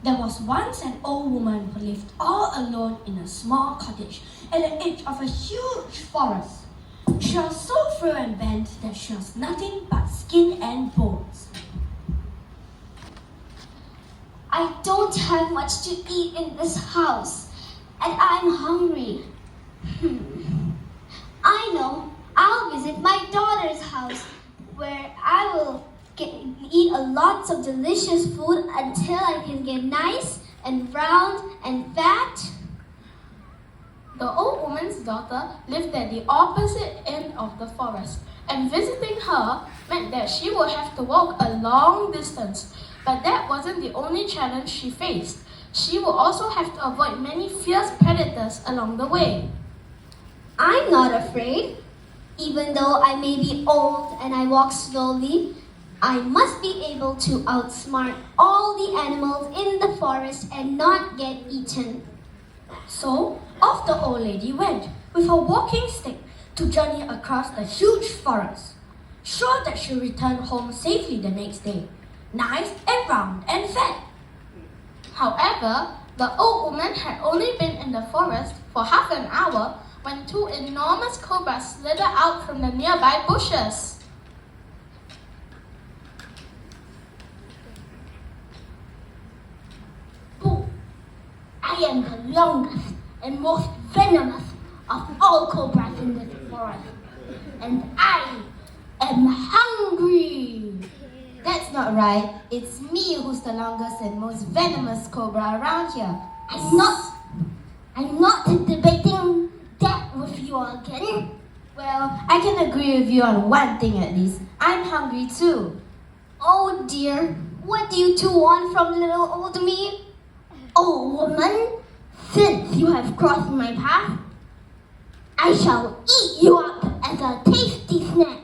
There was once an old woman who lived all alone in a small cottage at the edge of a huge forest. She was so frail and bent that she was nothing but skin and bones. I don't have much to eat in this house, and I'm hungry. I know. I'll visit my daughter's house, where I will eat a lots of delicious food until I can get nice and round and fat. The old woman's daughter lived at the opposite end of the forest, and visiting her meant that she would have to walk a long distance. But that wasn't the only challenge she faced. She would also have to avoid many fierce predators along the way. I'm not afraid. Even though I may be old and I walk slowly, I must be able to outsmart all the animals in the forest and not get eaten. So, off the old lady went with her walking stick to journey across the huge forest, sure that she'll return home safely the next day, nice and round and fat. However, the old woman had only been in the forest for half an hour when two enormous cobras slithered out from the nearby bushes. Oh, I am the longest and most venomous of all cobras in this forest, and I am hungry. That's not right. It's me who's the longest and most venomous cobra around here. I'm not debating that with you again. Well, I can agree with you on one thing at least. I'm hungry too. Oh dear, what do you two want from little old me? Oh woman, since you have crossed my path, I shall eat you up as a tasty snack.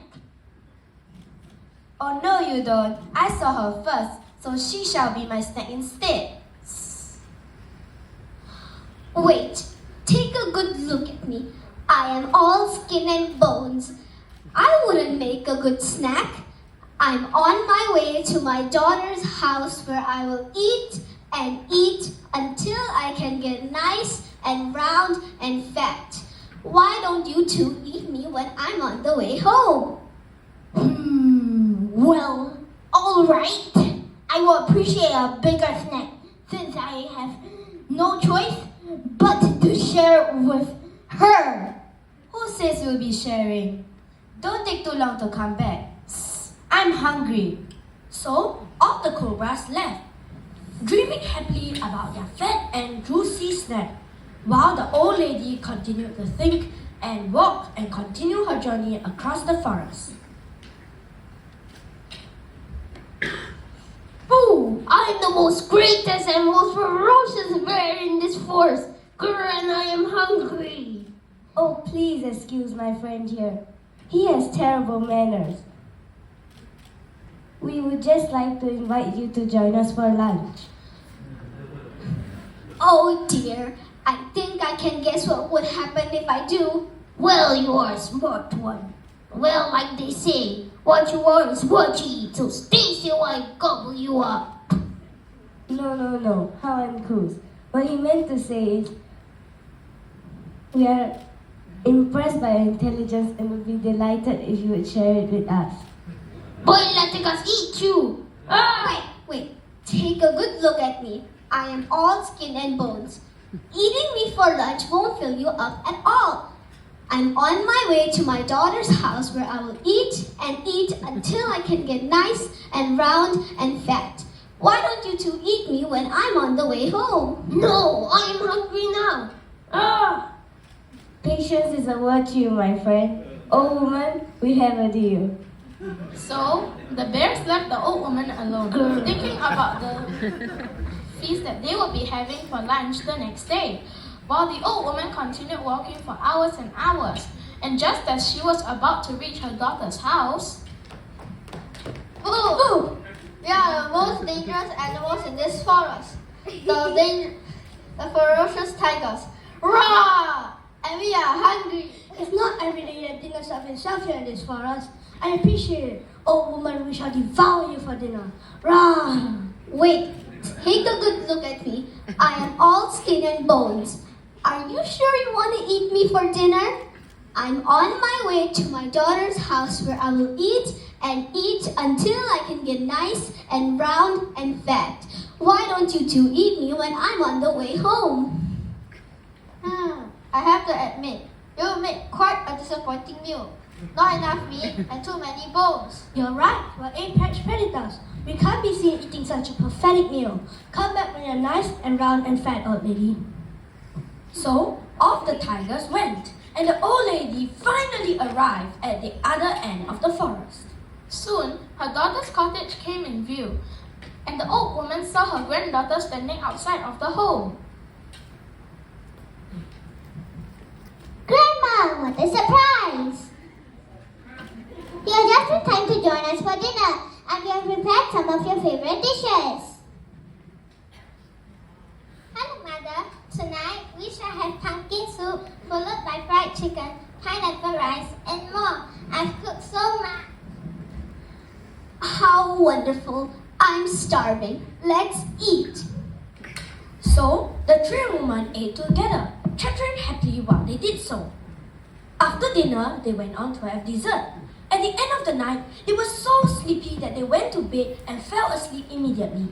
Oh no you don't. I saw her first, so she shall be my snack instead. Wait, take a good look at me. I am all skin and bones. I wouldn't make a good snack. I'm on my way to my daughter's house where I will eat and eat until I can get nice and round and fat. Why don't you two eat me when I'm on the way home? Well, all right. I will appreciate a bigger snack since I have no choice but to share with her. Who says you'll be sharing? Don't take too long to come back. I'm hungry. So, all the cobras left, dreaming happily about their fat and juicy snack, while the old lady continued to think and walk and continue her journey across the forest. Oh, I'm the most greatest and most ferocious bear in this forest. Grr, and I am hungry. Oh, please excuse my friend here. He has terrible manners. We would just like to invite you to join us for lunch. Oh dear, I think I can guess what would happen if I do. Well, you are a smart one. Well, like they say, what you are is what you eat, so stay still while I gobble you up. No. How uncouth. What he meant to say is, we are impressed by your intelligence and would be delighted if you would share it with us. Boy, let us eat you. Wait. Take a good look at me. I am all skin and bones. Eating me for lunch won't fill you up at all. I'm on my way to my daughter's house where I will eat and eat until I can get nice and round and fat. Why don't you two eat me when I'm on the way home? No, I am hungry now. Patience is a virtue, my friend. Oh woman, we have a deal. So, the bears left the old woman alone, thinking about the feast that they would be having for lunch the next day, while the old woman continued walking for hours and hours. And just as she was about to reach her daughter's house... Ooh! We are the most dangerous animals in this forest. The ferocious tigers. Roar! And we are hungry. It's not every day that dinner serves itself here in this forest. I appreciate it. Oh woman, we shall devour you for dinner. Rah! Wait, Take a good look at me. I am all skin and bones. Are you sure you want to eat me for dinner? I'm on my way to my daughter's house where I will eat and eat until I can get nice and round and fat. Why don't you two eat me when I'm on the way home? I have to admit, you make quite a disappointing meal. Not enough meat and too many bones. You're right, we're apex predators. We can't be seen eating such a pathetic meal. Come back when you're nice and round and fat, old lady. So, off the tigers went, and the old lady finally arrived at the other end of the forest. Soon, her daughter's cottage came in view, and the old woman saw her granddaughter standing outside of the home. Grandma, what a surprise! You're just in time to join us for dinner, and we have prepared some of your favorite dishes. Hello, Mother. Tonight, we shall have pumpkin soup, followed by fried chicken, pineapple rice, and more. I've cooked so much. How wonderful. I'm starving. Let's eat. So, the three women ate together, chattering happily while they did so. After dinner, they went on to have dessert. At the end of the night, they were so sleepy that they went to bed and fell asleep immediately.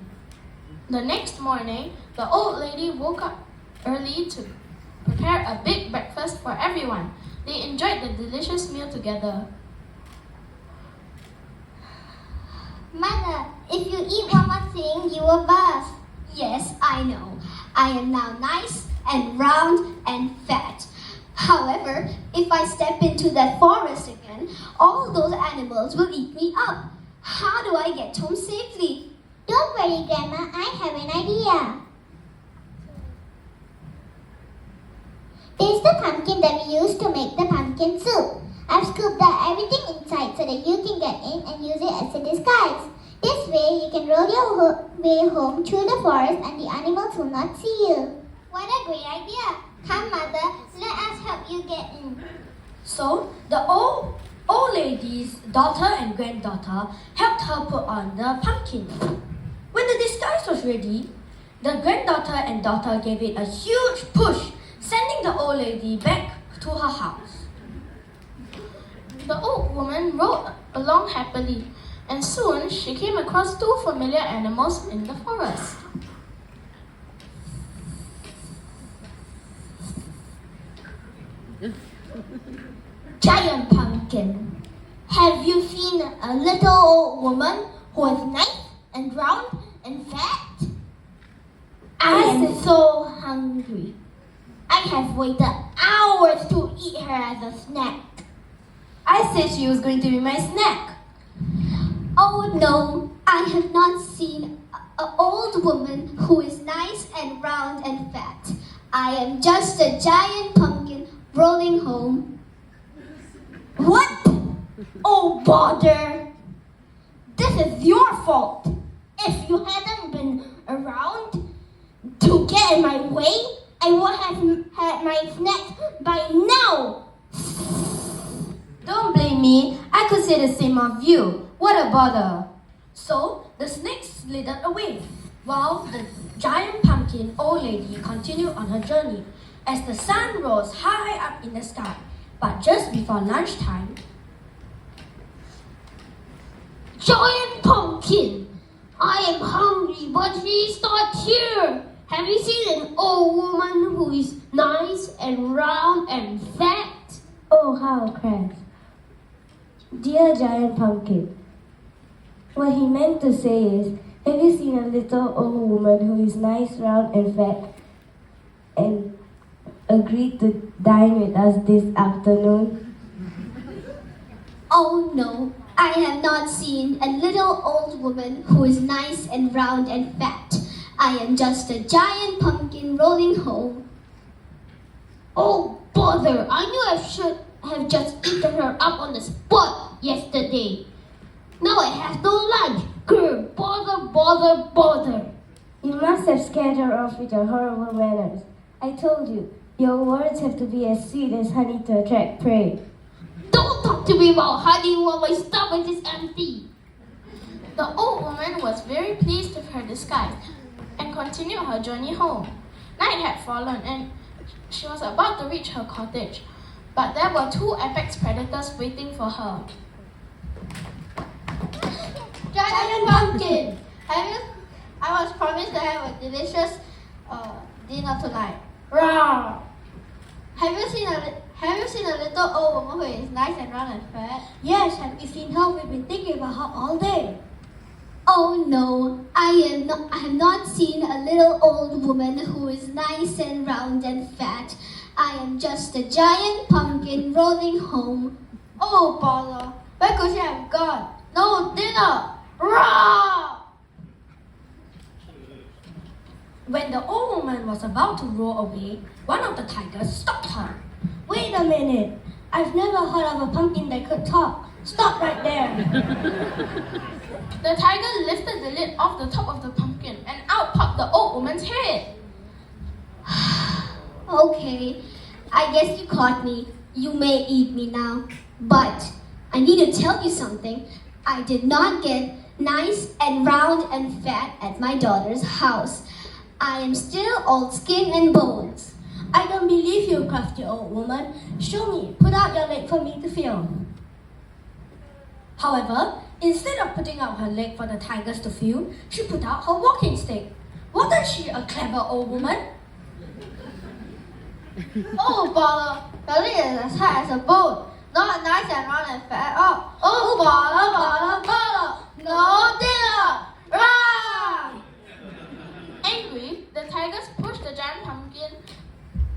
The next morning, the old lady woke up early to prepare a big breakfast for everyone. They enjoyed the delicious meal together. Mother, if you eat one more thing, you will burst. Yes, I know. I am now nice and round and fat. However, if I step into that forest again, all those animals will eat me up. How do I get home safely? Don't worry, Grandma. I have an idea. There's the pumpkin that we use to make the pumpkin soup. I've scooped out everything inside so that you can get in and use it as a disguise. This way, you can roll your way home through the forest and the animals will not see you. What a great idea! Come, Mother, let us help you get in. So, the old lady's daughter and granddaughter helped her put on the pumpkin. When the disguise was ready, the granddaughter and daughter gave it a huge push, sending the old lady back to her house. The old woman rode along happily, and soon she came across two familiar animals in the forest. Giant pumpkin. Have you seen a little old woman who is nice and round and fat? I am so hungry. I have waited hours to eat her as a snack. I said she was going to be my snack. Oh no, I have not seen an old woman who is nice and round and fat. I am just a giant pumpkin rolling home. What? Oh bother! This is your fault. If you hadn't been around to get in my way, I would have had my snack by now. Don't blame me. I could say the same of you. What a bother. So, the snake slithered away, while the giant pumpkin old lady continued on her journey as the sun rose high up in the sky. But just before lunchtime, Giant pumpkin! I am hungry, but she's not here. Have you seen an old woman who is nice and round and fat? Oh, how crass. Dear giant pumpkin, what he meant to say is, have you seen a little old woman who is nice, round and fat and agreed to dine with us this afternoon? Oh no, I have not seen a little old woman who is nice and round and fat. I am just a giant pumpkin rolling home. Oh bother, I knew I should have just eaten her up on the spot yesterday. Now I have no lunch. Grr, bother, bother, bother. You must have scared her off with your horrible manners. I told you, your words have to be as sweet as honey to attract prey. Don't talk to me about honey while my stomach is empty. The old woman was very pleased with her disguise, continued her journey home. Night had fallen and she was about to reach her cottage, but there were two apex predators waiting for her. Giant pumpkin! I was promised to have a delicious dinner tonight. Rawr! Have you seen a little old woman who is nice and round and fat? Yes, have you seen her? We've been thinking about her all day. Oh no, I have not seen a little old woman who is nice and round and fat. I am just a giant pumpkin rolling home. Oh bother! Where could she have gone? No dinner! Rawr! When the old woman was about to roll away, one of the tigers stopped her. Wait a minute. I've never heard of a pumpkin that could talk. Stop right there. The tiger lifted the lid off the top of the pumpkin and out popped the old woman's head. Okay, I guess you caught me. You may eat me now. But I need to tell you something. I did not get nice and round and fat at my daughter's house. I am still all skin and bones. I don't believe you, crafty old woman. Show me. Put out your leg for me to feel. However, instead of putting out her leg for the tigers to feel, she put out her walking stick. Wasn't she a clever old woman? Oh bother! Your leg is as hard as a bone. Not nice and round and fat at all. Oh bother! No dinner! Run! Angry, the tigers pushed the giant pumpkin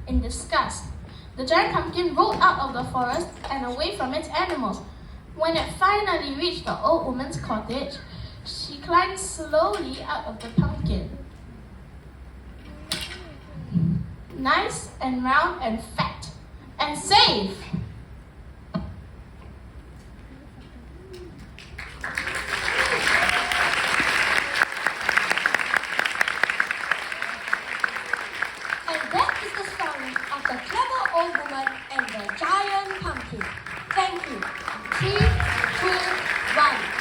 in disgust. The giant pumpkin rolled out of the forest and away from its animals. When it finally reached the old woman's cottage, she climbed slowly out of the pumpkin. Nice and round and fat and safe. And that is the story of the clever old woman and the giant pumpkin. Thank you. 3, 2, 1.